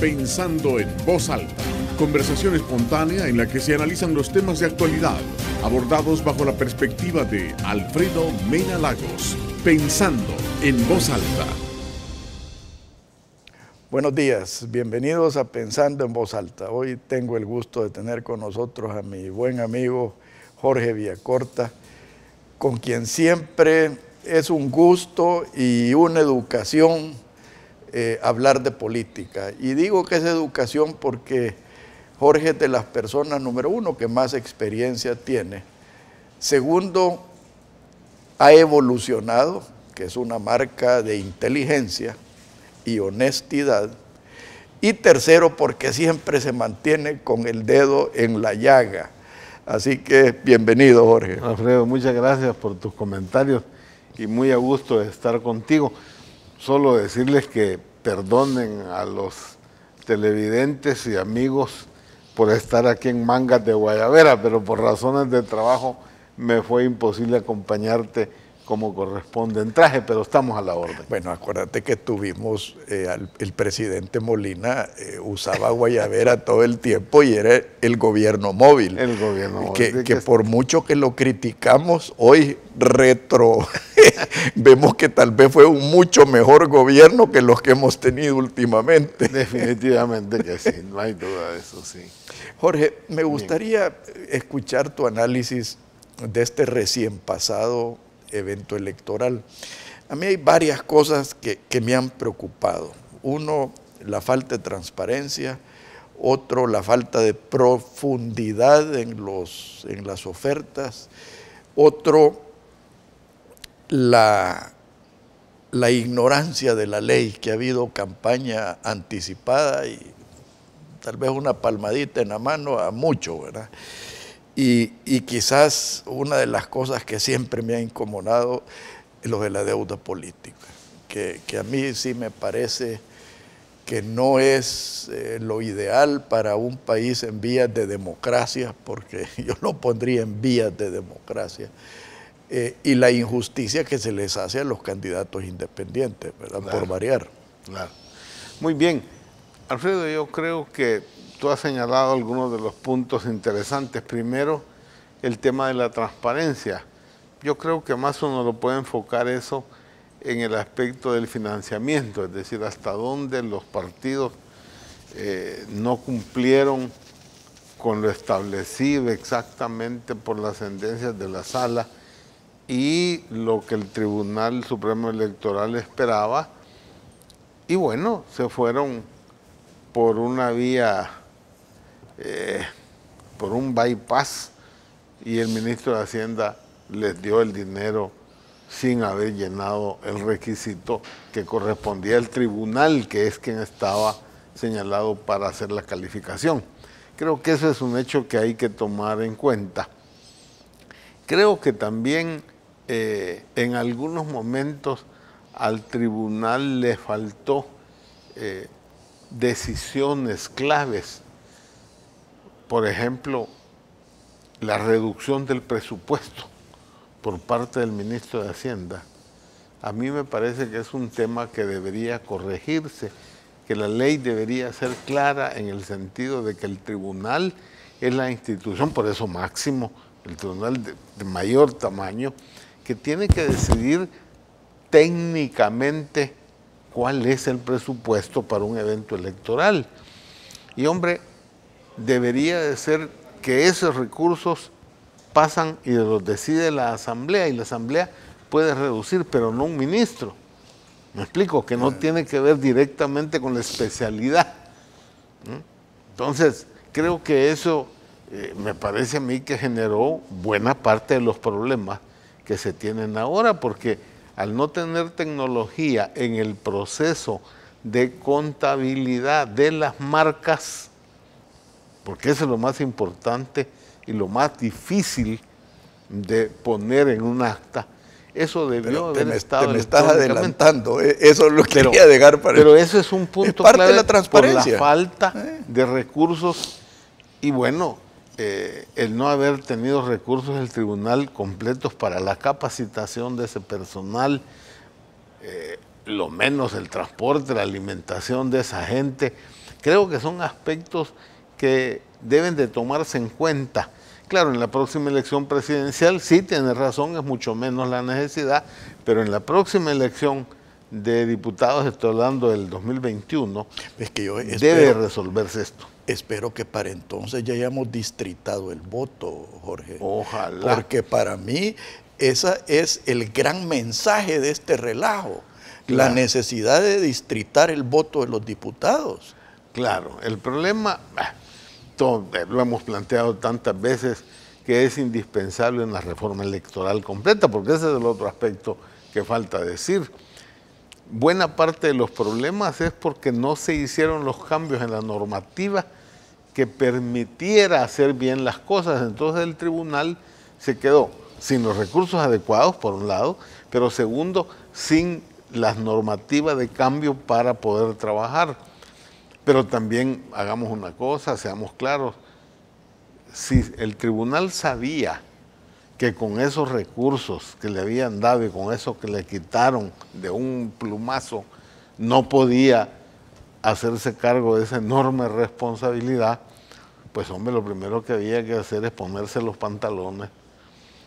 Pensando en Voz Alta. Conversación espontánea en la que se analizan los temas de actualidad, abordados bajo la perspectiva de Alfredo Mena Lagos. Pensando en Voz Alta. Buenos días, bienvenidos a Pensando en Voz Alta. Hoy tengo el gusto de tener con nosotros a mi buen amigo Jorge Villacorta, con quien siempre es un gusto y una educación hablar de política. Y digo que es educación porque Jorge es de las personas, número uno, que más experiencia tiene. Segundo, ha evolucionado, que es una marca de inteligencia y honestidad. Y tercero, porque siempre se mantiene con el dedo en la llaga. Así que bienvenido, Jorge. Alfredo, muchas gracias por tus comentarios y muy a gusto de estar contigo. Solo decirles que perdonen a los televidentes y amigos por estar aquí en Mangas de Guayabera, pero por razones de trabajo me fue imposible acompañarte como corresponde en traje, pero estamos a la orden. Bueno, acuérdate que tuvimos, el presidente Molina usaba Guayabera todo el tiempo y era el gobierno móvil. El gobierno móvil. Que por mucho que lo criticamos, hoy vemos que tal vez fue un mucho mejor gobierno que los que hemos tenido últimamente. Definitivamente que sí, no hay duda de eso, sí. Jorge, me gustaría escuchar tu análisis de este recién pasado evento electoral. A mí hay varias cosas que me han preocupado. Uno, la falta de transparencia. Otro, la falta de profundidad en las ofertas. Otro, la ignorancia de la ley, que ha habido campaña anticipada y tal vez una palmadita en la mano a mucho, ¿verdad? Y quizás una de las cosas que siempre me ha incomodado es lo de la deuda política, que a mí sí me parece que no es lo ideal para un país en vías de democracia, porque yo lo pondría en vías de democracia, y la injusticia que se les hace a los candidatos independientes, ¿verdad? Claro, por variar. Claro. Muy bien. Alfredo, yo creo que tú has señalado algunos de los puntos interesantes. Primero, el tema de la transparencia. Yo creo que más uno lo puede enfocar eso en el aspecto del financiamiento, es decir, hasta dónde los partidos no cumplieron con lo establecido exactamente por las sentencias de la sala y lo que el Tribunal Supremo Electoral esperaba. Y bueno, se fueron por una vía, por un bypass, y el ministro de Hacienda les dio el dinero sin haber llenado el requisito que correspondía al tribunal, que es quien estaba señalado para hacer la calificación. Creo que eso es un hecho que hay que tomar en cuenta. Creo que también en algunos momentos al tribunal le faltó decisiones claves. Por ejemplo, la reducción del presupuesto por parte del ministro de Hacienda. A mí me parece que es un tema que debería corregirse, que la ley debería ser clara en el sentido de que el tribunal es la institución, por eso máximo, el tribunal de mayor tamaño, que tiene que decidir técnicamente cuál es el presupuesto para un evento electoral. Y hombre, debería de ser que esos recursos pasan y los decide la Asamblea, y la Asamblea puede reducir, pero no un ministro. Me explico, que no tiene que ver directamente con la especialidad. Entonces, creo que eso me parece a mí que generó buena parte de los problemas que se tienen ahora, porque al no tener tecnología en el proceso de contabilidad de las marcas, porque eso es lo más importante y lo más difícil de poner en un acta, eso debió haber estado. Te me estás adelantando, eso es lo que quería dejar para. Pero eso es un punto parte clave de la transparencia, por la falta de recursos y bueno, el no haber tenido recursos del tribunal completos para la capacitación de ese personal, lo menos el transporte, la alimentación de esa gente, Creo que son aspectos que deben de tomarse en cuenta. Claro, en la próxima elección presidencial sí tiene razón, es mucho menos la necesidad, pero en la próxima elección de diputados, estoy hablando del 2021, es que yo debe resolverse esto. Espero que para entonces ya hayamos distritado el voto, Jorge. Ojalá. Porque para mí ese es el gran mensaje de este relajo, la necesidad de distritar el voto de los diputados. Claro, el problema, lo hemos planteado tantas veces, que es indispensable una reforma electoral completa, porque ese es el otro aspecto que falta decir. Buena parte de los problemas es porque no se hicieron los cambios en la normativa que permitiera hacer bien las cosas. Entonces el tribunal se quedó sin los recursos adecuados, por un lado, pero segundo, sin las normativas de cambio para poder trabajar. Pero también hagamos una cosa, seamos claros, si el tribunal sabía que con esos recursos que le habían dado y con eso que le quitaron de un plumazo, no podía hacerse cargo de esa enorme responsabilidad, pues hombre, lo primero que había que hacer es ponerse los pantalones,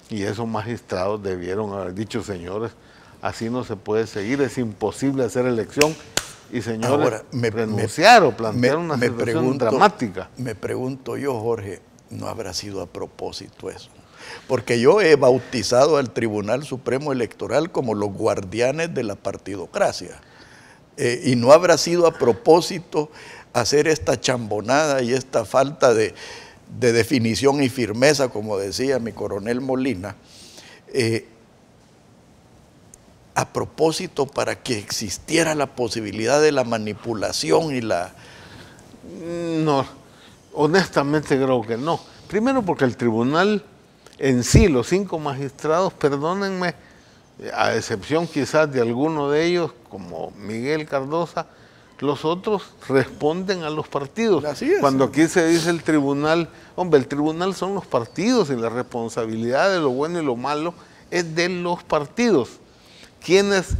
y esos magistrados debieron haber dicho, señores, así no se puede seguir, es imposible hacer elección, y señores, ahora, renunciar o plantear una situación dramática. Me pregunto yo, Jorge, ¿no habrá sido a propósito eso? Porque yo he bautizado al Tribunal Supremo Electoral como los guardianes de la partidocracia. Y no habrá sido a propósito hacer esta chambonada y esta falta de definición y firmeza, como decía mi coronel Molina, a propósito para que existiera la posibilidad de la manipulación y la... No, honestamente creo que no. Primero porque el tribunal en sí, los 5 magistrados, perdónenme, a excepción quizás de alguno de ellos, como Miguel Cardosa, los otros responden a los partidos. Así es. Cuando aquí se dice el tribunal, hombre, el tribunal son los partidos y la responsabilidad de lo bueno y lo malo es de los partidos. Quienes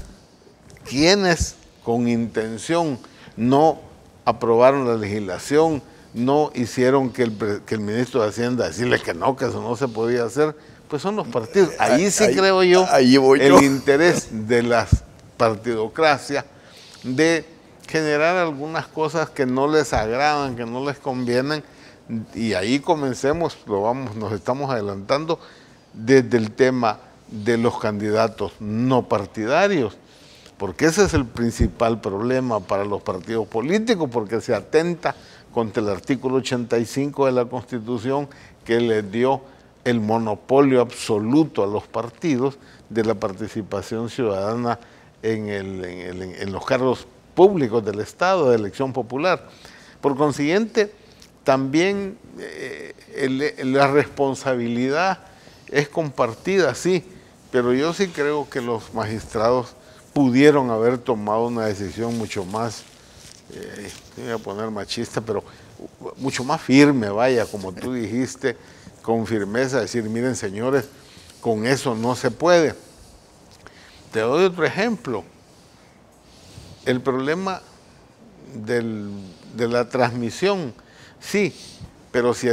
con intención no aprobaron la legislación, no hicieron que el ministro de Hacienda decirle que eso no se podía hacer, pues son los partidos. Ahí sí creo yo el interés de la partidocracia de generar algunas cosas que no les agradan, que no les convienen, y ahí comencemos, nos estamos adelantando desde el tema de los candidatos no partidarios, porque ese es el principal problema para los partidos políticos, porque se atenta contra el artículo 85 de la Constitución, que les dio el monopolio absoluto a los partidos de la participación ciudadana en los cargos públicos del Estado, de elección popular. Por consiguiente, también la responsabilidad es compartida, sí, pero yo sí creo que los magistrados pudieron haber tomado una decisión mucho más, voy a poner machista, pero mucho más firme, vaya, como tú dijiste, con firmeza, decir, miren señores, con eso no se puede. Te doy otro ejemplo. El problema de la transmisión, sí, pero si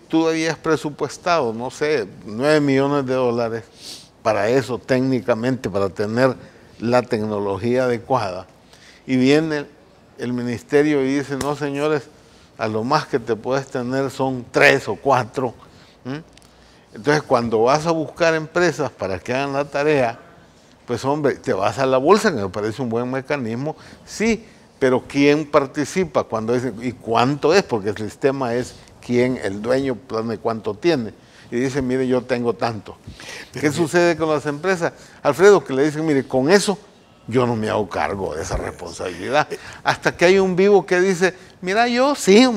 tú habías presupuestado, no sé, 9 millones de dólares para eso técnicamente, para tener la tecnología adecuada, y viene el ministerio y dice, no señores, a lo más que te puedes tener son 3 o 4. Entonces cuando vas a buscar empresas para que hagan la tarea, pues hombre, te vas a la bolsa, que me parece un buen mecanismo, sí, pero ¿quién participa? Cuando dicen, ¿y cuánto es? Porque el sistema es quién, el dueño, plane cuánto tiene. Y dice, mire, yo tengo tanto. ¿Qué sucede con las empresas? Alfredo, que le dicen, mire, con eso yo no me hago cargo de esa responsabilidad. Hasta que hay un vivo que dice, mira, yo sí.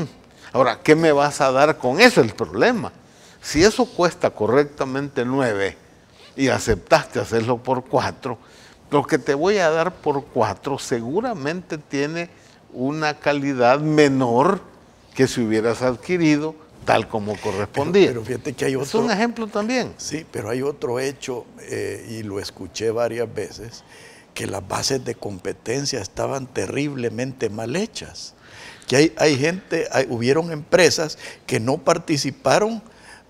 Ahora, ¿qué me vas a dar con eso? El problema. Si eso cuesta correctamente 9 y aceptaste hacerlo por 4, lo que te voy a dar por 4 seguramente tiene una calidad menor que si hubieras adquirido tal como correspondía. Pero fíjate que hay otro... Es un ejemplo también. Sí, pero hay otro hecho, y lo escuché varias veces, que las bases de competencia estaban terriblemente mal hechas. Que hubieron empresas que no participaron,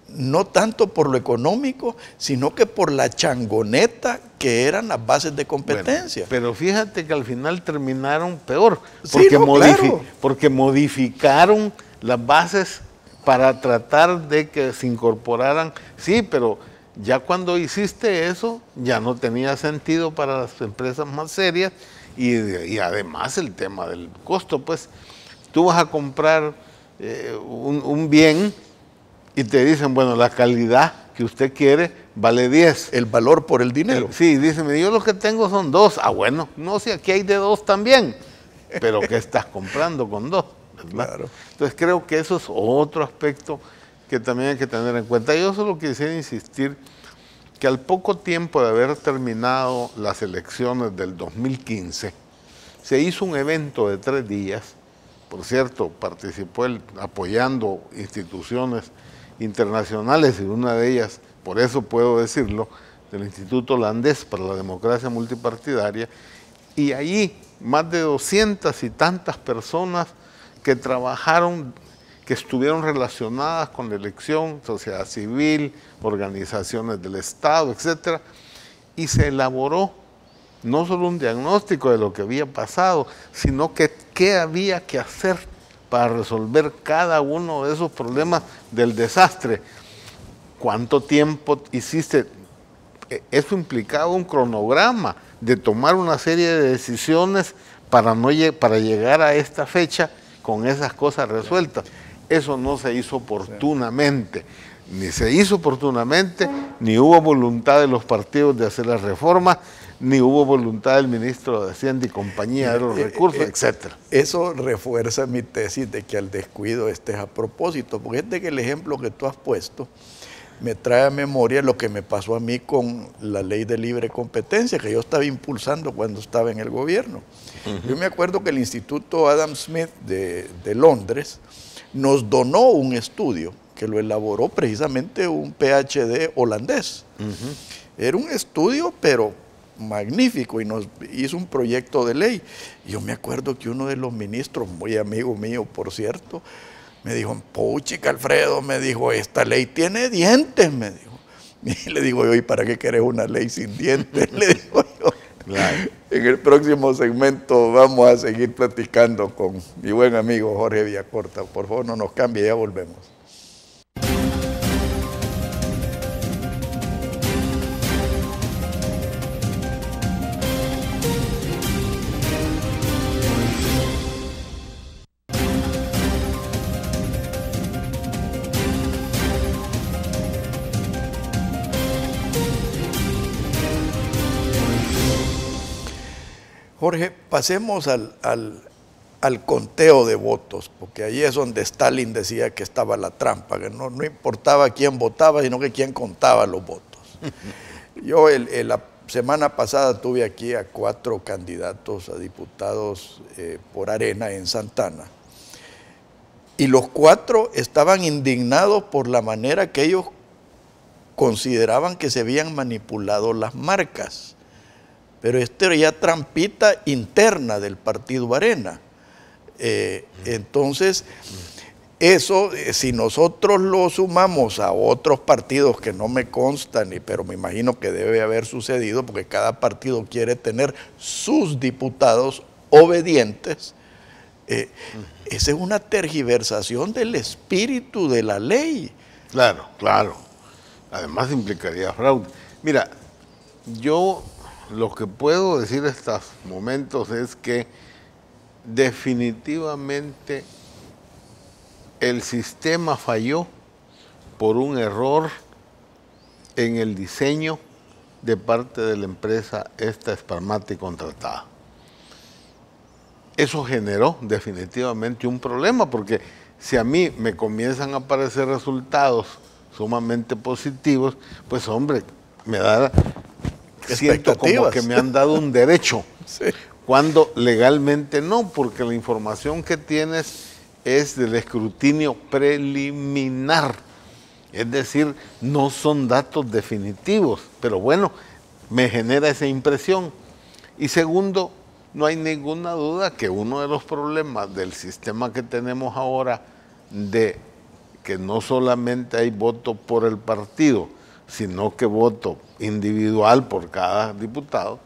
no tanto por lo económico, sino que por la changoneta que eran las bases de competencia. Bueno, pero fíjate que al final terminaron peor, Sí, porque, no, claro. porque modificaron las bases para tratar de que se incorporaran. Sí, pero ya cuando hiciste eso, ya no tenía sentido para las empresas más serias, y además el tema del costo, pues tú vas a comprar un bien y te dicen, bueno, la calidad que usted quiere vale 10. El valor por el dinero. Sí, dicen, yo lo que tengo son 2. Ah, bueno, no sé, aquí hay de 2 también. Pero ¿qué estás comprando con 2? Claro. Entonces creo que eso es otro aspecto que también hay que tener en cuenta. Yo solo quisiera insistir que al poco tiempo de haber terminado las elecciones del 2015, se hizo un evento de 3 días. Por cierto, participó apoyando instituciones internacionales, y una de ellas, por eso puedo decirlo, del Instituto Holandés para la Democracia Multipartidaria, y allí más de 200 y tantas personas que trabajaron, que estuvieron relacionadas con la elección, sociedad civil, organizaciones del Estado, etcétera, y se elaboró no solo un diagnóstico de lo que había pasado, sino que qué había que hacer para resolver cada uno de esos problemas del desastre. ¿Cuánto tiempo hiciste? Eso implicaba un cronograma de tomar una serie de decisiones para llegar a esta fecha con esas cosas resueltas. Eso no se hizo oportunamente. Ni se hizo oportunamente, ni hubo voluntad de los partidos de hacer las reformas, ni hubo voluntad del ministro de Hacienda y compañía de los recursos, etc. Eso refuerza mi tesis de que al descuido es a propósito, porque es de que el ejemplo que tú has puesto me trae a memoria lo que me pasó a mí con la ley de libre competencia, que yo estaba impulsando cuando estaba en el gobierno. Yo me acuerdo que el Instituto Adam Smith de Londres nos donó un estudio que lo elaboró precisamente un PhD holandés. Era un estudio, pero magnífico, y nos hizo un proyecto de ley. Yo me acuerdo que uno de los ministros, muy amigo mío, por cierto, me dijo, puchica Alfredo, me dijo, esta ley tiene dientes, me dijo. Y le digo yo, ¿y para qué querés una ley sin dientes? Le digo yo. Claro. En el próximo segmento vamos a seguir platicando con mi buen amigo Jorge Villacorta. Por favor, no nos cambie, ya volvemos. Jorge, pasemos al conteo de votos, porque ahí es donde Stalin decía que estaba la trampa, que no importaba quién votaba, sino que quién contaba los votos. Yo la semana pasada tuve aquí a 4 candidatos a diputados por Arena en Santana, y los 4 estaban indignados por la manera que ellos consideraban que se habían manipulado las marcas. Pero esto era ya trampita interna del partido Arena. Entonces, eso, si nosotros lo sumamos a otros partidos que no me constan, pero me imagino que debe haber sucedido, porque cada partido quiere tener sus diputados obedientes, esa es una tergiversación del espíritu de la ley. Claro, claro. Además implicaría fraude. Mira, yo lo que puedo decir en estos momentos es que definitivamente el sistema falló por un error en el diseño de parte de la empresa esta Sparmati contratada. Eso generó definitivamente un problema, porque si a mí me comienzan a aparecer resultados sumamente positivos, pues hombre, me da... siento como que me han dado un derecho, sí, cuando legalmente no, porque la información que tienes es del escrutinio preliminar, es decir, no son datos definitivos, pero bueno, me genera esa impresión. Y segundo, no hay ninguna duda que uno de los problemas del sistema que tenemos ahora, de que no solamente hay voto por el partido, sino que voto individual por cada diputado,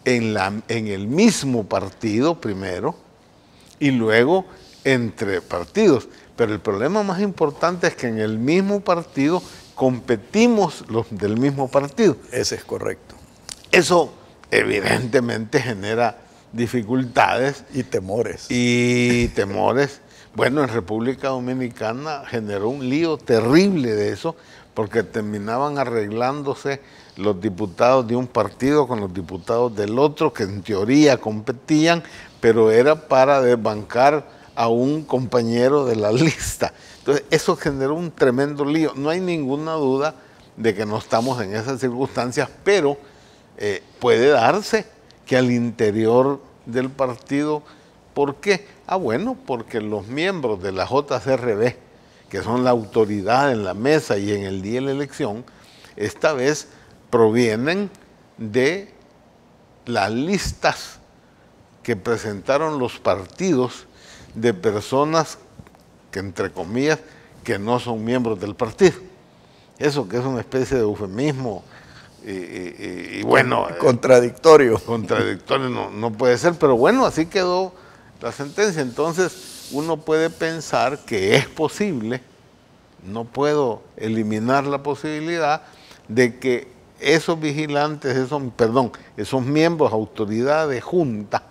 en el mismo partido primero y luego entre partidos. Pero el problema más importante es que en el mismo partido competimos los del mismo partido. Ese es correcto. Eso evidentemente genera dificultades. Y temores. Y temores. Bueno, en República Dominicana generó un lío terrible de eso, porque terminaban arreglándose los diputados de un partido con los diputados del otro, que en teoría competían, pero era para desbancar a un compañero de la lista. Entonces, eso generó un tremendo lío. No hay ninguna duda de que no estamos en esas circunstancias, pero puede darse que al interior del partido, ¿por qué? Bueno, porque los miembros de la JCRB, que son la autoridad en la mesa y en el día de la elección, esta vez provienen de las listas que presentaron los partidos de personas que, entre comillas, que no son miembros del partido. Eso que es una especie de eufemismo y bueno... Contradictorio. Contradictorio no puede ser, pero bueno, así quedó la sentencia. Entonces uno puede pensar que es posible, no puedo eliminar la posibilidad de que esos vigilantes, esos miembros, autoridades, junta,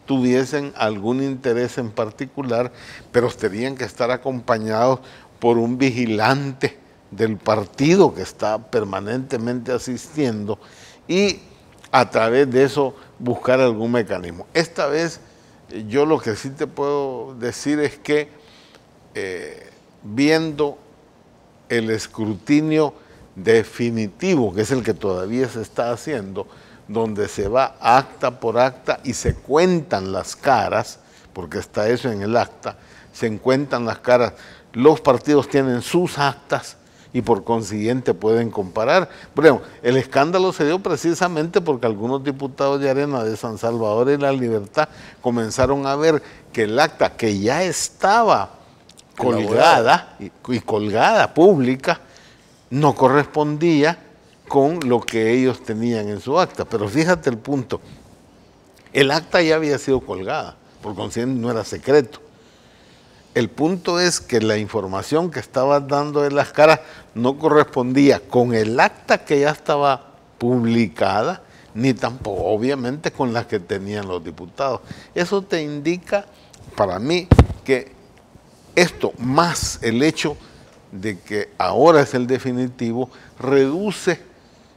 tuviesen algún interés en particular, pero tenían que estar acompañados por un vigilante del partido que está permanentemente asistiendo y a través de eso buscar algún mecanismo. Esta vez yo lo que sí te puedo decir es que viendo el escrutinio definitivo, que es el que todavía se está haciendo, donde se va acta por acta y se cuentan las caras, porque está eso en el acta, se cuentan las caras, los partidos tienen sus actas y por consiguiente pueden comparar. Bueno, el escándalo se dio precisamente porque algunos diputados de Arena de San Salvador y La Libertad comenzaron a ver que el acta, que ya estaba colgada y colgada pública, no correspondía con lo que ellos tenían en su acta. Pero fíjate el punto, el acta ya había sido colgada, por consiguiente no era secreto. El punto es que la información que estaba dando de las caras no correspondía con el acta que ya estaba publicada, ni tampoco obviamente con las que tenían los diputados. Eso te indica, para mí, que esto más el hecho de que ahora es el definitivo, reduce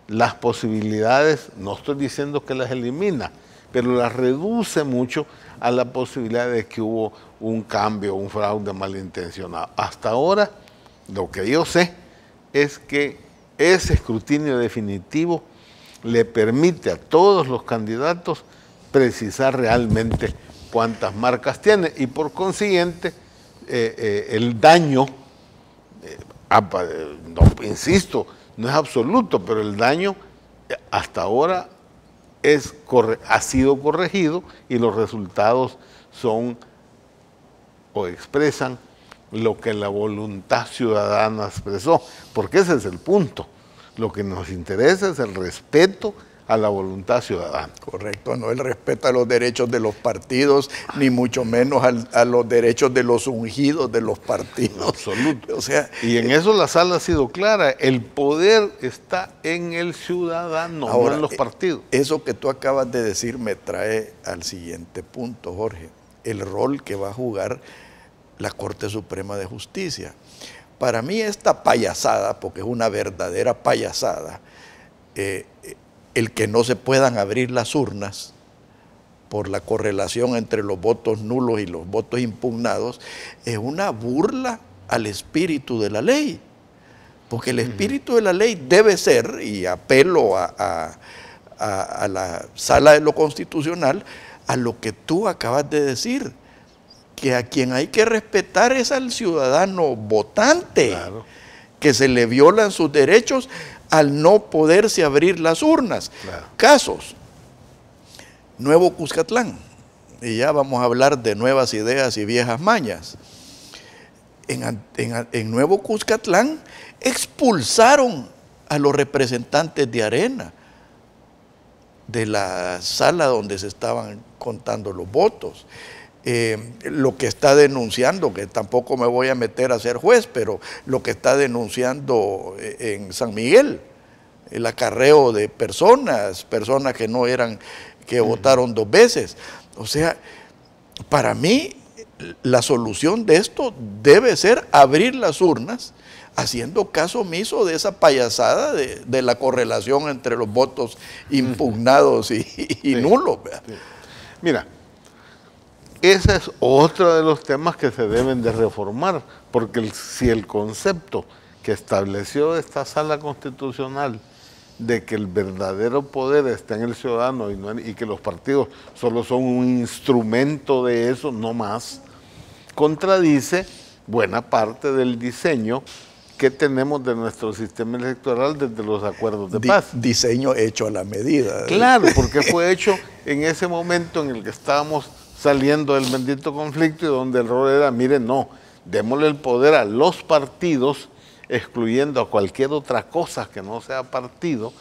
las posibilidades, no estoy diciendo que las elimina, pero las reduce mucho a la posibilidad de que hubo un cambio, un fraude malintencionado. Hasta ahora, lo que yo sé es que ese escrutinio definitivo le permite a todos los candidatos precisar realmente cuántas marcas tiene y por consiguiente el daño, insisto, no es absoluto, pero el daño hasta ahora ha sido corregido y los resultados son o expresan lo que la voluntad ciudadana expresó, porque ese es el punto. Lo que nos interesa es el respeto a la voluntad ciudadana. Correcto, no el respeto a los derechos de los partidos, ni mucho menos a los derechos de los ungidos de los partidos. En absoluto. O sea, y en eso la sala ha sido clara, el poder está en el ciudadano, ahora, no en los partidos. Eso que tú acabas de decir me trae al siguiente punto, Jorge, el rol que va a jugar la Corte Suprema de Justicia. Para mí esta payasada, porque es una verdadera payasada, el que no se puedan abrir las urnas por la correlación entre los votos nulos y los votos impugnados, es una burla al espíritu de la ley. Porque el espíritu de la ley debe ser, y apelo a la Sala de lo Constitucional, a lo que tú acabas de decir, que a quien hay que respetar es al ciudadano votante, claro, que se le violan sus derechos al no poderse abrir las urnas. Claro. Casos, Nuevo Cuscatlán, y ya vamos a hablar de nuevas ideas y viejas mañas. En Nuevo Cuscatlán expulsaron a los representantes de Arena de la sala donde se estaban contando los votos. Lo que está denunciando, que tampoco me voy a meter a ser juez, pero lo que está denunciando en San Miguel, el acarreo de personas que no eran, que votaron 2 veces. O sea, para mí la solución de esto debe ser abrir las urnas, haciendo caso omiso de esa payasada de la correlación entre los votos impugnados y nulos. Sí. Mira, ese es otro de los temas que se deben de reformar, porque si el concepto que estableció esta sala constitucional de que el verdadero poder está en el ciudadano y que los partidos solo son un instrumento de eso, no más, contradice buena parte del diseño que tenemos de nuestro sistema electoral desde los acuerdos de paz. Diseño hecho a la medida. Claro, porque fue hecho en ese momento en el que estábamos saliendo del bendito conflicto y donde el rol era, miren, no, démosle el poder a los partidos, excluyendo a cualquier otra cosa que no sea partido,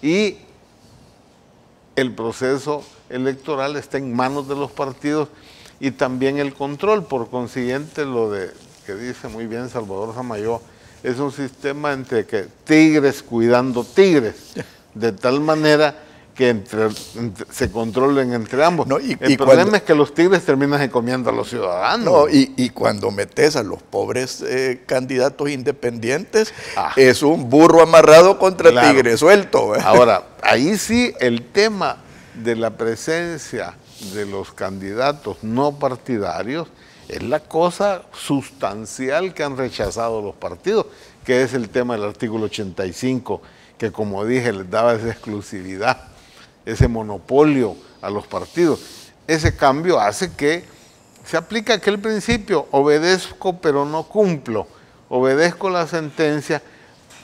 y el proceso electoral está en manos de los partidos y también el control. Por consiguiente, lo de que dice muy bien Salvador Samayoa, es un sistema entre que tigres cuidando tigres, de tal manera que se controlen entre ambos. No, el problema es que los tigres terminan comiendo a los ciudadanos. No, y cuando metes a los pobres candidatos independientes, es un burro amarrado contra tigre suelto. Ahora, ahí sí el tema de la presencia de los candidatos no partidarios es la cosa sustancial que han rechazado los partidos, que es el tema del artículo 85, que como dije les daba esa exclusividad, ese monopolio a los partidos. Ese cambio hace que se aplique aquel principio, obedezco pero no cumplo, obedezco la sentencia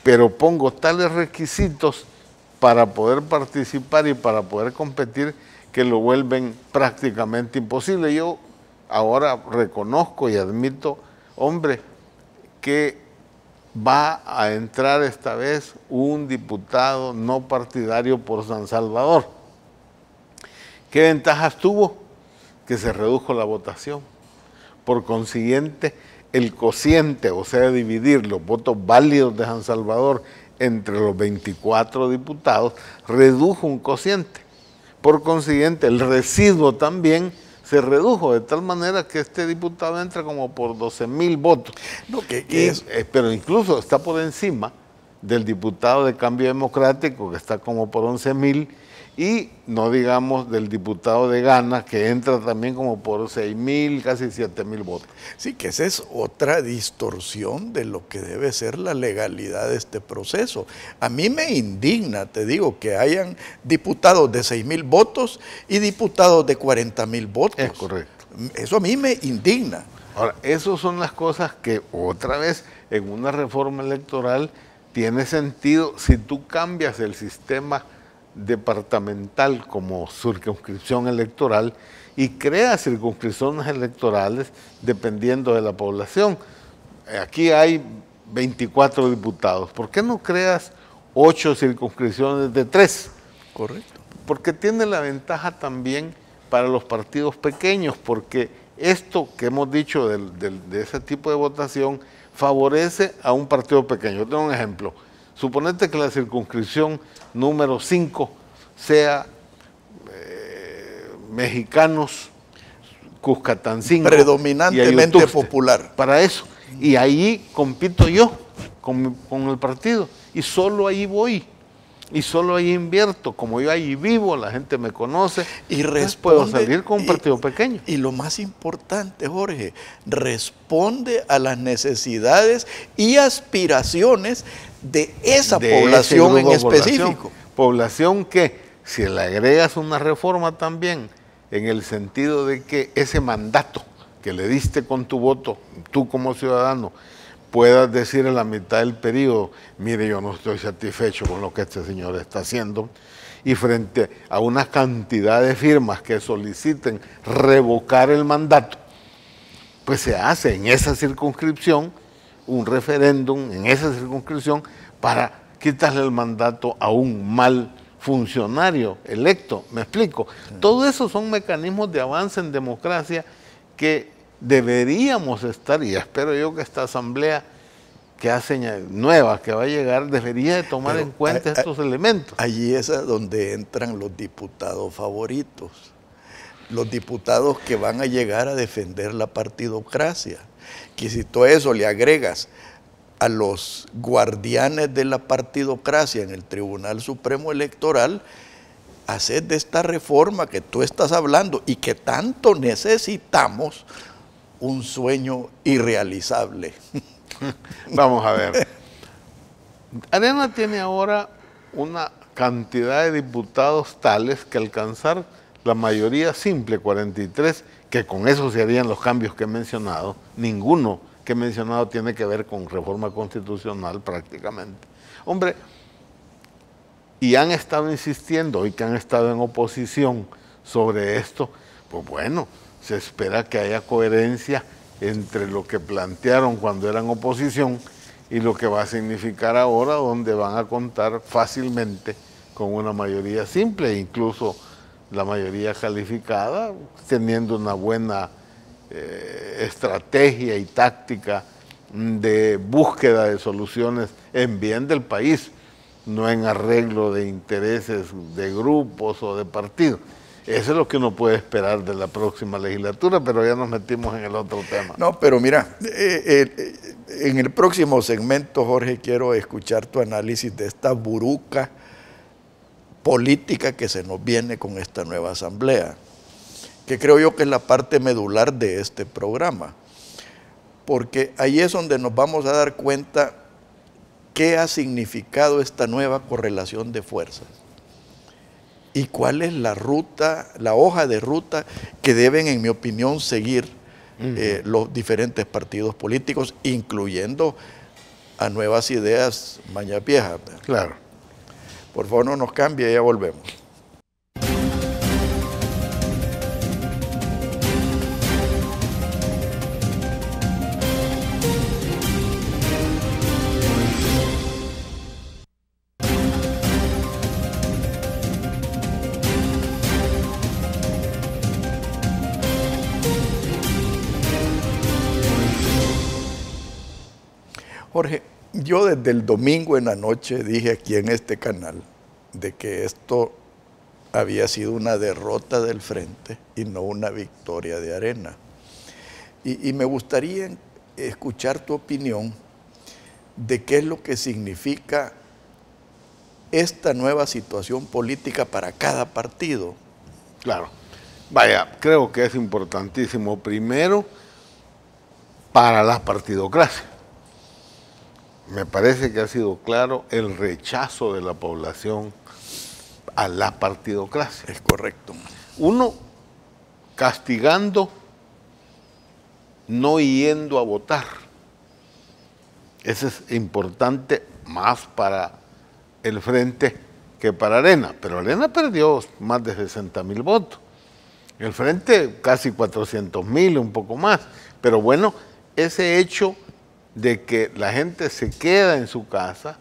pero pongo tales requisitos para poder participar y para poder competir que lo vuelven prácticamente imposible. Yo ahora reconozco y admito, hombre, que va a entrar esta vez un diputado no partidario por San Salvador. ¿Qué ventajas tuvo? Que se redujo la votación. Por consiguiente, el cociente, o sea, dividir los votos válidos de San Salvador entre los 24 diputados, redujo un cociente. Por consiguiente, el residuo también se redujo de tal manera que este diputado entra como por 12,000 votos. Pero incluso está por encima del diputado de Cambio Democrático, que está como por 11,000, y no digamos del diputado de Gana, que entra también como por 6,000, casi 7,000 votos. Sí, que esa es otra distorsión de lo que debe ser la legalidad de este proceso. A mí me indigna, te digo, que hayan diputados de 6,000 votos y diputados de 40,000 votos. Es correcto. Eso a mí me indigna. Ahora, esas son las cosas que otra vez en una reforma electoral tiene sentido si tú cambias el sistema departamental como circunscripción electoral y creas circunscripciones electorales dependiendo de la población. Aquí hay 24 diputados. ¿Por qué no creas 8 circunscripciones de 3? Correcto. Porque tiene la ventaja también para los partidos pequeños, porque esto que hemos dicho de ese tipo de votación favorece a un partido pequeño. Yo tengo un ejemplo. Suponete que la circunscripción número 5 sea mexicanos, Cuscatancingo. Predominantemente popular. Para eso. Y ahí compito yo con el partido. Y solo ahí voy. Y solo ahí invierto. Como yo ahí vivo, la gente me conoce. Y puedo salir con un partido pequeño. Y lo más importante, Jorge, responde a las necesidades y aspiraciones de esa población en específico. Población que, si le agregas una reforma también, en el sentido de que ese mandato que le diste con tu voto, tú como ciudadano, puedas decir en la mitad del periodo, mire, yo no estoy satisfecho con lo que este señor está haciendo, y frente a una cantidad de firmas que soliciten revocar el mandato, pues se hace en esa circunscripción un referéndum, en esa circunscripción, para quitarle el mandato a un mal funcionario electo. ¿Me explico? Sí. Todo eso son mecanismos de avance en democracia que deberíamos estar, y espero yo que esta asamblea que hace nueva, que va a llegar, debería de tomar en cuenta estos elementos. Allí es donde entran los diputados favoritos, los diputados que van a llegar a defender la partidocracia, que si todo eso le agregas a los guardianes de la partidocracia en el Tribunal Supremo Electoral, hacer de esta reforma que tú estás hablando y que tanto necesitamos un sueño irrealizable. Vamos a ver. Arena tiene ahora una cantidad de diputados tales que alcanzar la mayoría simple, 43, que con eso se harían los cambios que he mencionado, ninguno que he mencionado tiene que ver con reforma constitucional prácticamente. Hombre, y han estado insistiendo y que han estado en oposición sobre esto, pues bueno, se espera que haya coherencia entre lo que plantearon cuando eran oposición y lo que va a significar ahora, donde van a contar fácilmente con una mayoría simple, incluso la mayoría calificada, teniendo una buena estrategia y táctica de búsqueda de soluciones en bien del país, no en arreglo de intereses de grupos o de partidos. Eso es lo que uno puede esperar de la próxima legislatura, pero ya nos metimos en el otro tema. No, pero mira, en el próximo segmento, Jorge, quiero escuchar tu análisis de esta buruca política que se nos viene con esta nueva asamblea, que creo yo que es la parte medular de este programa, porque ahí es donde nos vamos a dar cuenta qué ha significado esta nueva correlación de fuerzas y cuál es la ruta, la hoja de ruta que deben, en mi opinión, seguir los diferentes partidos políticos, incluyendo a Nuevas Ideas, Mañas Viejas. Claro. Por favor, no nos cambie, ya volvemos. Jorge, yo desde el domingo en la noche dije aquí en este canal de que esto había sido una derrota del Frente y no una victoria de Arena. Y me gustaría escuchar tu opinión de qué es lo que significa esta nueva situación política para cada partido. Claro. Vaya, creo que es importantísimo, primero, para la partidocracia. Me parece que ha sido claro el rechazo de la población a la partidocracia. Es correcto. Uno, castigando, no yendo a votar. Eso es importante más para el Frente que para Arena. Pero Arena perdió más de 60,000 votos. El Frente casi 400,000, un poco más. Pero bueno, ese hecho de que la gente se queda en su casa,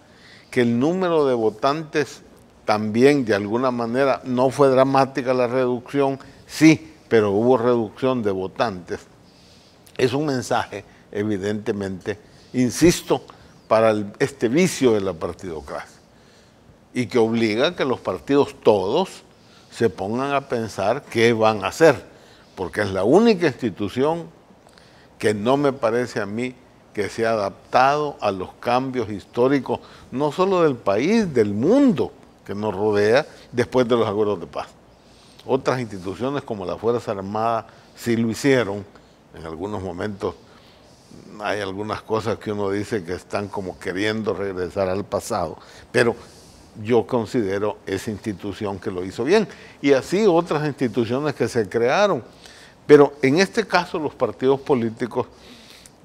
que el número de votantes también de alguna manera no fue dramática la reducción, sí, pero hubo reducción de votantes. Es un mensaje, evidentemente, insisto, para este vicio de la partidocracia y que obliga a que los partidos todos se pongan a pensar qué van a hacer, porque es la única institución que no me parece a mí que se ha adaptado a los cambios históricos, no solo del país, del mundo que nos rodea después de los acuerdos de paz. Otras instituciones como la Fuerza Armada sí lo hicieron. En algunos momentos hay algunas cosas que uno dice que están como queriendo regresar al pasado, pero yo considero esa institución que lo hizo bien. Y así otras instituciones que se crearon. Pero en este caso los partidos políticos,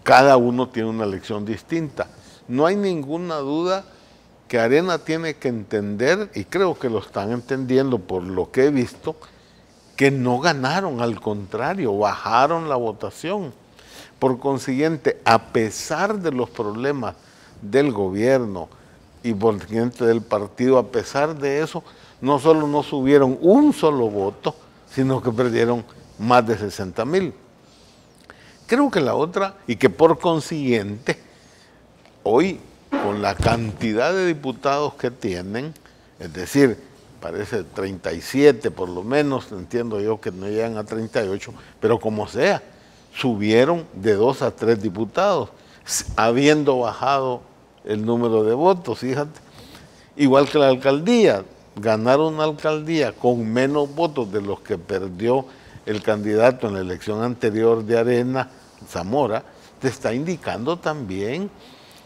cada uno tiene una elección distinta. No hay ninguna duda que Arena tiene que entender, y creo que lo están entendiendo por lo que he visto, que no ganaron, al contrario, bajaron la votación. Por consiguiente, a pesar de los problemas del gobierno y por consiguiente del partido, a pesar de eso, no solo no subieron un solo voto, sino que perdieron más de 60,000. Creo que la otra, y que por consiguiente, hoy, con la cantidad de diputados que tienen, es decir, parece 37 por lo menos, entiendo yo que no llegan a 38, pero como sea, subieron de 2 a 3 diputados, habiendo bajado el número de votos, fíjate. Igual que la alcaldía, ganaron una alcaldía con menos votos de los que perdió el candidato en la elección anterior de Arena, Zamora, te está indicando también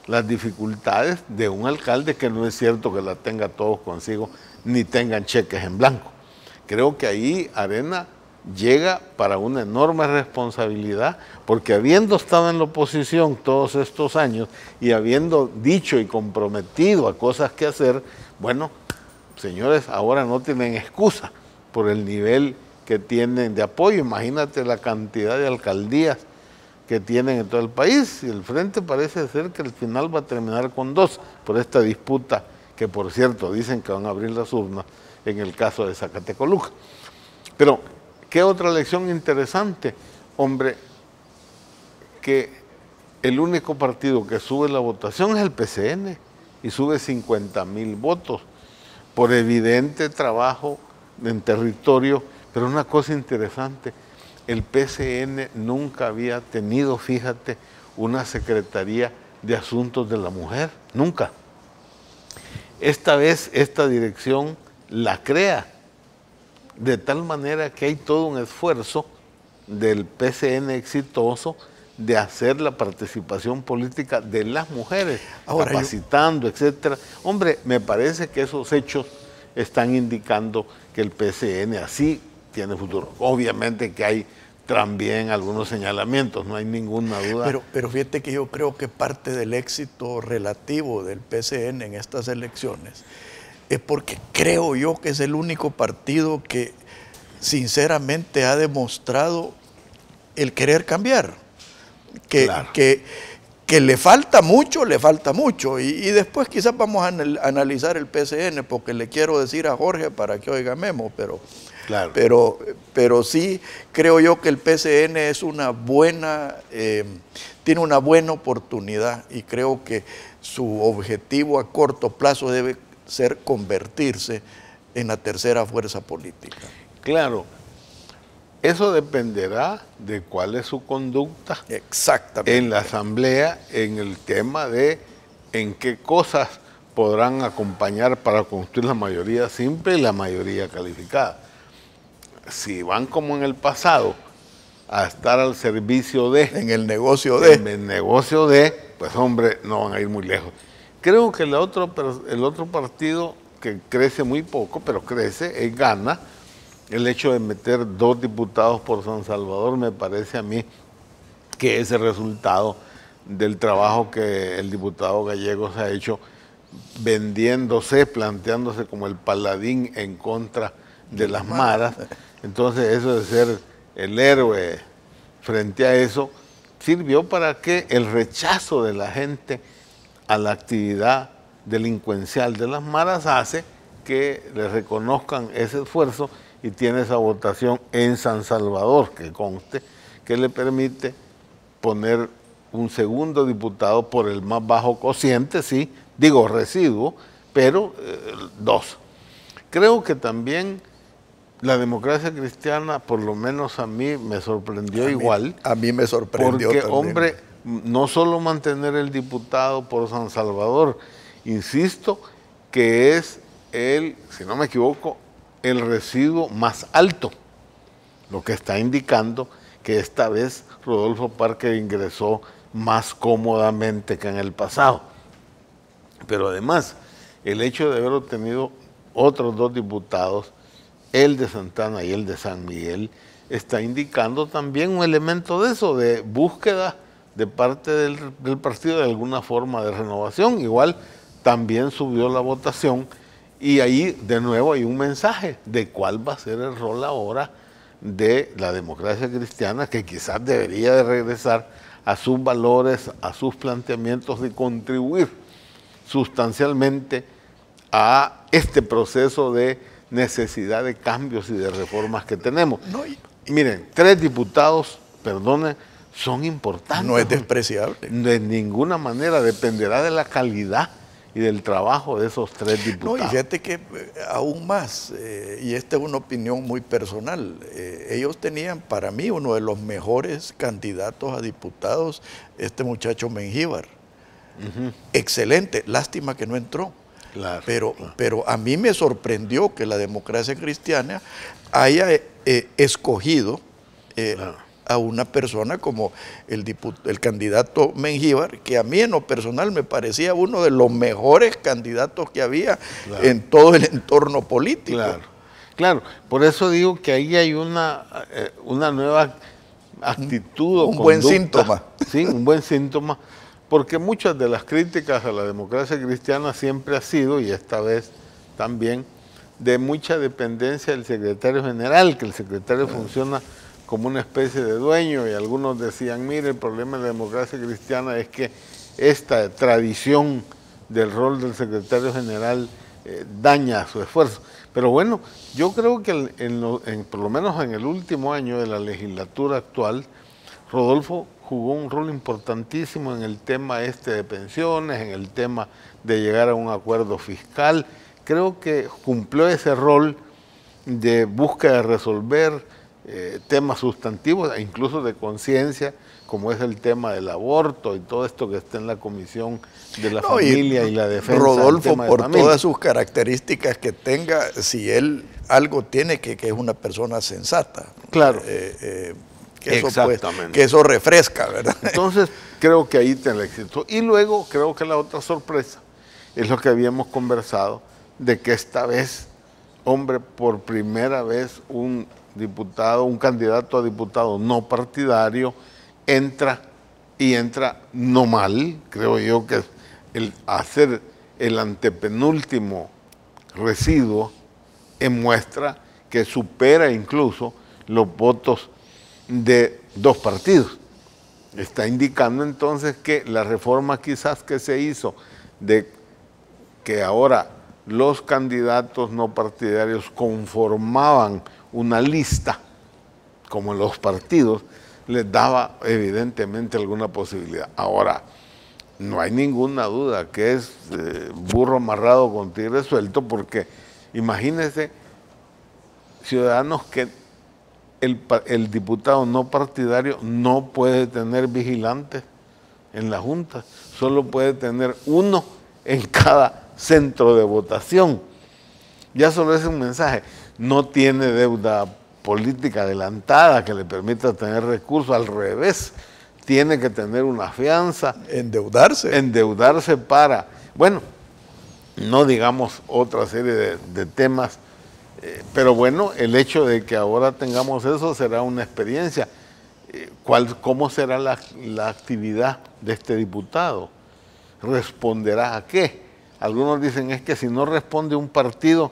las dificultades de un alcalde que no es cierto que la tenga todos consigo, ni tengan cheques en blanco. Creo que ahí Arena llega para una enorme responsabilidad, porque habiendo estado en la oposición todos estos años y habiendo dicho y comprometido a cosas que hacer, bueno, señores, ahora no tienen excusa por el nivel que tienen de apoyo. Imagínate la cantidad de alcaldías que tienen en todo el país, y el frente parece ser que al final va a terminar con 2 por esta disputa que, por cierto, dicen que van a abrir las urnas en el caso de Zacatecoluca. Pero, ¿qué otra lección interesante? Hombre, que el único partido que sube la votación es el PCN, y sube 50,000 votos, por evidente trabajo en territorio. Pero una cosa interesante, el PCN nunca había tenido, fíjate, una Secretaría de Asuntos de la Mujer, nunca. Esta vez esta dirección la crea, de tal manera que hay todo un esfuerzo del PCN exitoso de hacer la participación política de las mujeres, ahora, capacitando, etcétera. Hombre, me parece que esos hechos están indicando que el PCN así tiene futuro. Obviamente que hay también algunos señalamientos, no hay ninguna duda. Pero fíjate que yo creo que parte del éxito relativo del PCN en estas elecciones es porque creo yo que es el único partido que sinceramente ha demostrado el querer cambiar. Claro. Que le falta mucho, y después quizás vamos a analizar el PCN, porque le quiero decir a Jorge para que oiga Memo, claro. pero sí creo yo que el PCN es tiene una buena oportunidad, y creo que su objetivo a corto plazo debe ser convertirse en la tercera fuerza política. Claro. Eso dependerá de cuál es su conducta. Exactamente. En la asamblea, en el tema de en qué cosas podrán acompañar para construir la mayoría simple y la mayoría calificada. Si van como en el pasado a estar al servicio de... En el negocio de... En el negocio de, pues hombre, no van a ir muy lejos. Creo que el otro partido que crece muy poco, pero crece, es Gana. El hecho de meter 2 diputados por San Salvador me parece a mí que es el resultado del trabajo que el diputado Gallegos ha hecho vendiéndose, planteándose como el paladín en contra de las maras. Entonces eso de ser el héroe frente a eso sirvió para que el rechazo de la gente a la actividad delincuencial de las maras hace que le reconozcan ese esfuerzo, y tiene esa votación en San Salvador, que conste, que le permite poner un segundo diputado por el más bajo cociente, sí, digo residuo, pero 2. Creo que también la democracia cristiana, por lo menos a mí, me sorprendió igual. A mí me sorprendió porque, también. Hombre, no solo mantener el diputado por San Salvador, insisto que es si no me equivoco, el residuo más alto, lo que está indicando que esta vez Rodolfo Parker ingresó más cómodamente que en el pasado. Pero además, el hecho de haber obtenido otros 2 diputados, el de Santana y el de San Miguel, está indicando también un elemento de eso, de búsqueda de parte del partido de alguna forma de renovación. Igual también subió la votación y ahí de nuevo hay un mensaje de cuál va a ser el rol ahora de la democracia cristiana, que quizás debería de regresar a sus valores, a sus planteamientos de contribuir sustancialmente a este proceso de necesidad de cambios y de reformas que tenemos. No, miren, 3 diputados, perdonen, son importantes. No es despreciable. De ninguna manera, dependerá de la calidad y del trabajo de esos 3 diputados. No, y fíjate que aún más, y esta es una opinión muy personal, ellos tenían para mí uno de los mejores candidatos a diputados, este muchacho Mengíbar. Excelente, lástima que no entró. Claro, pero a mí me sorprendió que la democracia cristiana haya escogido a una persona como el candidato Mengíbar, que a mí en lo personal me parecía uno de los mejores candidatos que había en todo el entorno político. Claro, por eso digo que ahí hay una nueva actitud o un buen síntoma. Sí, un buen síntoma, porque muchas de las críticas a la democracia cristiana siempre ha sido, y esta vez también, de mucha dependencia del secretario general, que el secretario funciona como una especie de dueño, y algunos decían, mire, el problema de la democracia cristiana es que esta tradición del rol del secretario general daña su esfuerzo. Pero bueno, yo creo que por lo menos en el último año de la legislatura actual, Rodolfo jugó un rol importantísimo en el tema de pensiones, en el tema de llegar a un acuerdo fiscal. Creo que cumplió ese rol de búsqueda de resolver temas sustantivos e incluso de conciencia, como es el tema del aborto y todo esto que está en la Comisión de la Familia y la Defensa. Rodolfo, por todas sus características que tenga, si él algo tiene, que es una persona sensata. Claro. Que eso refresca, ¿verdad? Entonces, creo que ahí tiene el éxito. Y luego, creo que la otra sorpresa es lo que habíamos conversado, de que esta vez, hombre, por primera vez un candidato a diputado no partidario entra no mal. Creo yo que hacer el antepenúltimo residuo muestra que supera incluso los votos de 2 partidos. Está indicando entonces que la reforma quizás que se hizo de que ahora los candidatos no partidarios conformaban una lista, como en los partidos, les daba evidentemente alguna posibilidad. Ahora, no hay ninguna duda que es burro amarrado con tigre suelto, porque imagínense ciudadanos que el diputado no partidario no puede tener vigilantes en la Junta, solo puede tener uno en cada centro de votación. Ya solo es un mensaje. No tiene deuda política adelantada que le permita tener recursos, al revés, tiene que tener una fianza. Endeudarse para, bueno, no digamos otra serie de temas. Pero bueno, el hecho de que ahora tengamos eso será una experiencia. ¿Cómo será la actividad de este diputado? ¿Responderá a qué? Algunos dicen es que si no responde un partido,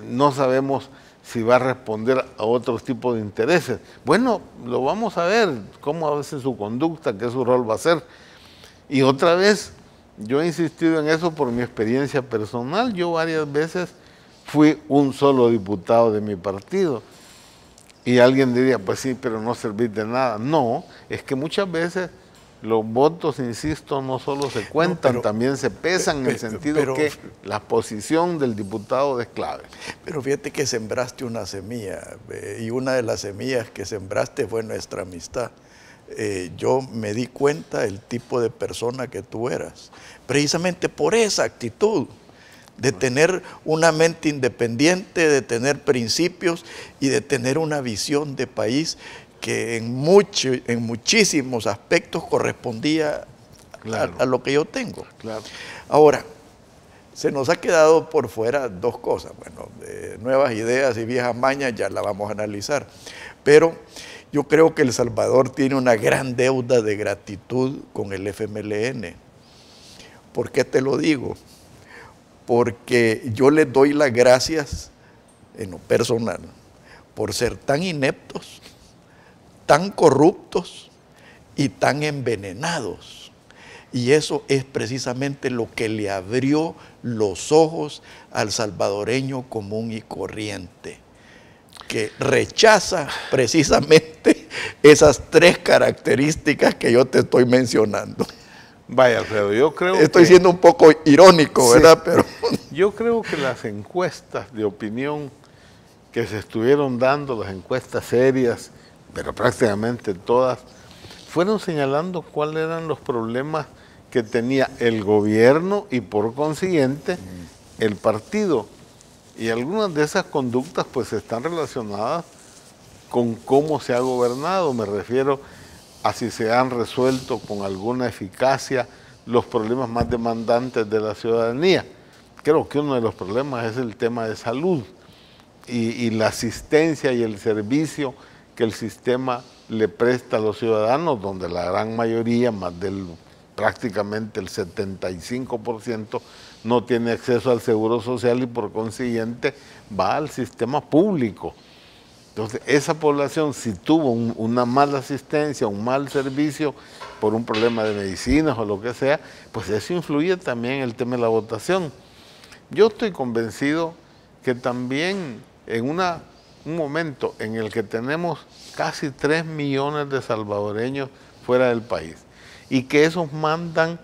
no sabemos si va a responder a otros tipos de intereses. Bueno, lo vamos a ver, cómo va a ser su conducta, qué su rol va a ser. Y otra vez, yo he insistido en eso por mi experiencia personal. Yo varias veces fui un solo diputado de mi partido. Y alguien diría, pues sí, pero no servís de nada. No, es que muchas veces los votos, insisto, no solo se cuentan, también se pesan en el sentido que la posición del diputado es clave. Pero fíjate que sembraste una semilla, y una de las semillas que sembraste fue nuestra amistad. Yo me di cuenta del tipo de persona que tú eras, precisamente por esa actitud de tener una mente independiente, de tener principios y de tener una visión de país que en muchísimos aspectos correspondía a lo que yo tengo. Claro. Ahora, se nos ha quedado por fuera 2 cosas. Bueno, nuevas ideas y viejas mañas ya la vamos a analizar. Pero yo creo que El Salvador tiene una gran deuda de gratitud con el FMLN. ¿Por qué te lo digo? Porque yo les doy las gracias en lo personal por ser tan ineptos, tan corruptos y tan envenenados. Y eso es precisamente lo que le abrió los ojos al salvadoreño común y corriente, que rechaza precisamente esas tres características que yo te estoy mencionando. Vaya, Alfredo, yo creo Estoy siendo un poco irónico, sí, ¿verdad? Pero yo creo que las encuestas de opinión que se estuvieron dando, las encuestas serias, pero prácticamente todas, fueron señalando cuáles eran los problemas que tenía el gobierno y por consiguiente el partido. Y algunas de esas conductas pues están relacionadas con cómo se ha gobernado. Me refiero a si se han resuelto con alguna eficacia los problemas más demandantes de la ciudadanía. Creo que uno de los problemas es el tema de salud y la asistencia y el servicio que el sistema le presta a los ciudadanos, donde la gran mayoría, más del prácticamente el 75%, no tiene acceso al seguro social y por consiguiente va al sistema público. Entonces, esa población, si tuvo una mala asistencia, un mal servicio por un problema de medicinas o lo que sea, pues eso influye también en el tema de la votación. Yo estoy convencido que también en un momento en el que tenemos casi 3 millones de salvadoreños fuera del país y que esos mandan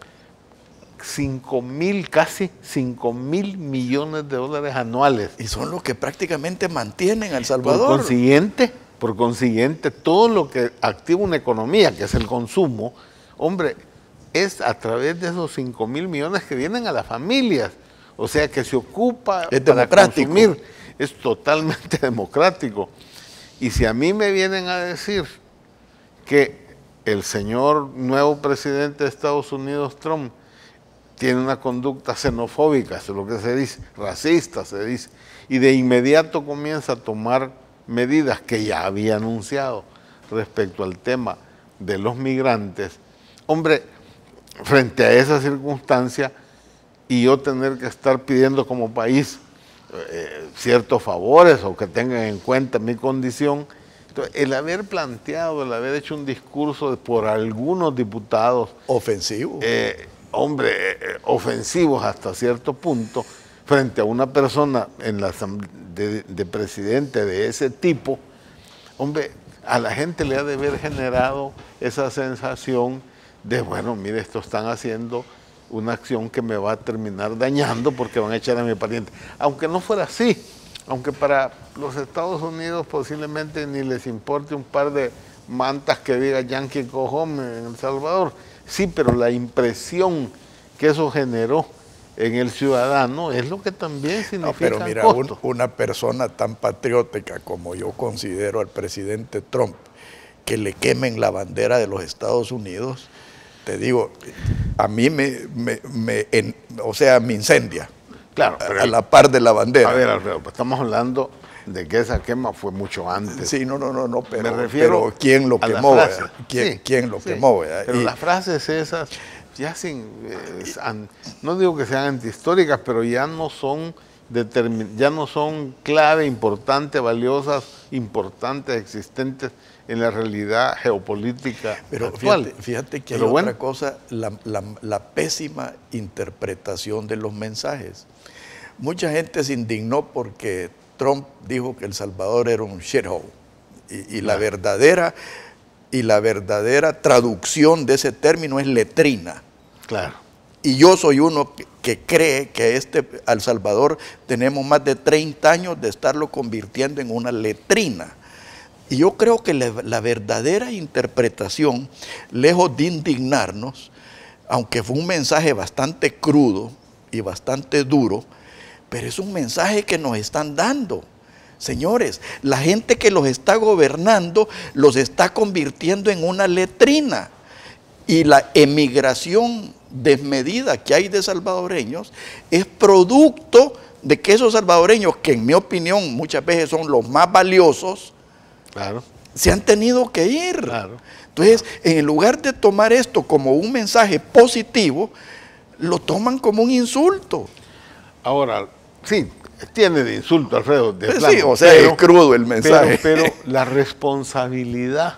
casi 5.000 millones de dólares anuales. y son los que prácticamente mantienen a El Salvador. Por consiguiente, todo lo que activa una economía, que es el consumo, hombre, es a través de esos 5.000 millones que vienen a las familias. O sea, que se ocupa Es para democrático. consumir. Es totalmente democrático. Y si a mí me vienen a decir que el señor nuevo presidente de Estados Unidos, Trump, tiene una conducta xenofóbica, eso es lo que se dice, racista se dice, y de inmediato comienza a tomar medidas que ya había anunciado respecto al tema de los migrantes, hombre, frente a esa circunstancia, y yo tener que estar pidiendo como país ciertos favores o que tengan en cuenta mi condición, entonces, el haber planteado, el haber hecho un discurso por algunos diputados Ofensivo. Ofensivos hasta cierto punto, frente a una persona en la de presidente de ese tipo, hombre, a la gente le ha de haber generado esa sensación de, bueno, mire, esto están haciendo una acción que me va a terminar dañando porque van a echar a mi pariente. Aunque no fuera así, aunque para los Estados Unidos posiblemente ni les importe un par de mantas que diga Yankee Go Home en El Salvador, sí, pero la impresión que eso generó en el ciudadano es lo que también significa. No, pero mira, una persona tan patriótica como yo considero al presidente Trump, que le quemen la bandera de los Estados Unidos, te digo, a mí me incendia. Claro, pero a la par de la bandera. A ver, Alfredo, pues estamos hablando de que esa quema fue mucho antes. Sí, no, pero, me refiero pero ¿quién lo quemó? ¿Quién lo quemó? Pero las frases esas, ya no digo que sean antihistóricas, pero ya no son clave, importante, valiosas, importantes, existentes en la realidad geopolítica actual. Fíjate que hay otra cosa, la pésima interpretación de los mensajes. Mucha gente se indignó porque Trump dijo que El Salvador era un shithole. Y la verdadera traducción de ese término es letrina. Claro. Y yo soy uno que cree que El Salvador tenemos más de 30 años de estarlo convirtiendo en una letrina. Y yo creo que la verdadera interpretación, lejos de indignarnos, aunque fue un mensaje bastante crudo y bastante duro, pero es un mensaje que nos están dando. Señores, la gente que los está gobernando los está convirtiendo en una letrina. Y la emigración desmedida que hay de salvadoreños es producto de que esos salvadoreños, que en mi opinión muchas veces son los más valiosos, claro, se han tenido que ir. Claro. Entonces, en lugar de tomar esto como un mensaje positivo, lo toman como un insulto. Ahora, sí, tiene de insulto, Alfredo. De plano, sí, o sea, es crudo el mensaje. Pero la responsabilidad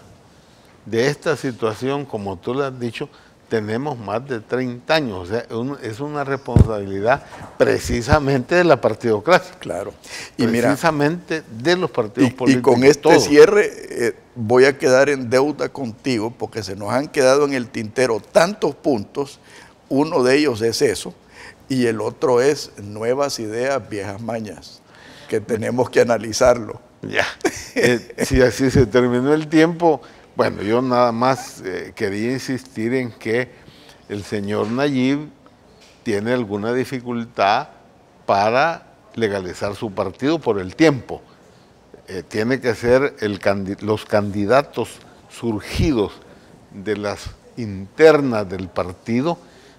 de esta situación, como tú lo has dicho, tenemos más de 30 años. O sea, es una responsabilidad precisamente de la partidocracia. Claro. Y precisamente de los partidos políticos. Y con este cierre voy a quedar en deuda contigo porque se nos han quedado en el tintero tantos puntos. Uno de ellos es eso y el otro es nuevas ideas, viejas mañas, que tenemos que analizarlo. Ya, si así se terminó el tiempo. Bueno, yo nada más quería insistir en que el señor Nayib tiene alguna dificultad para legalizar su partido por el tiempo. Tiene que ser los candidatos surgidos de las internas del partido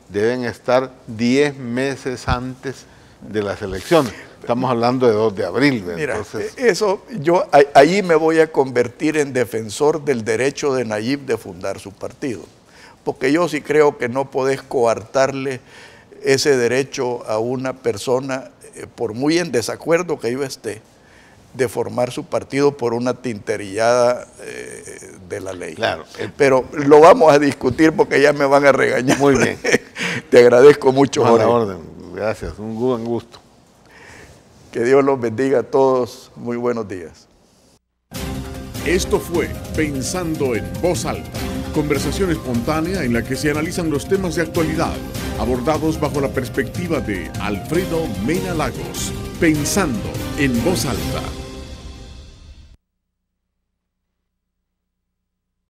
deben estar 10 meses antes de las elecciones. Estamos hablando de 2 de abril. Mira, entonces, eso, yo ahí me voy a convertir en defensor del derecho de Nayib de fundar su partido. Porque yo sí creo que no podés coartarle ese derecho a una persona, por muy en desacuerdo que yo esté, de formar su partido por una tinterillada de la ley. Claro. Pero lo vamos a discutir porque ya me van a regañar. Muy bien. Te agradezco mucho, Jorge. A la orden. Gracias. Un buen gusto. Que Dios los bendiga a todos. Muy buenos días. Esto fue Pensando en Voz Alta, conversación espontánea en la que se analizan los temas de actualidad, abordados bajo la perspectiva de Alfredo Mena Lagos. Pensando en Voz Alta.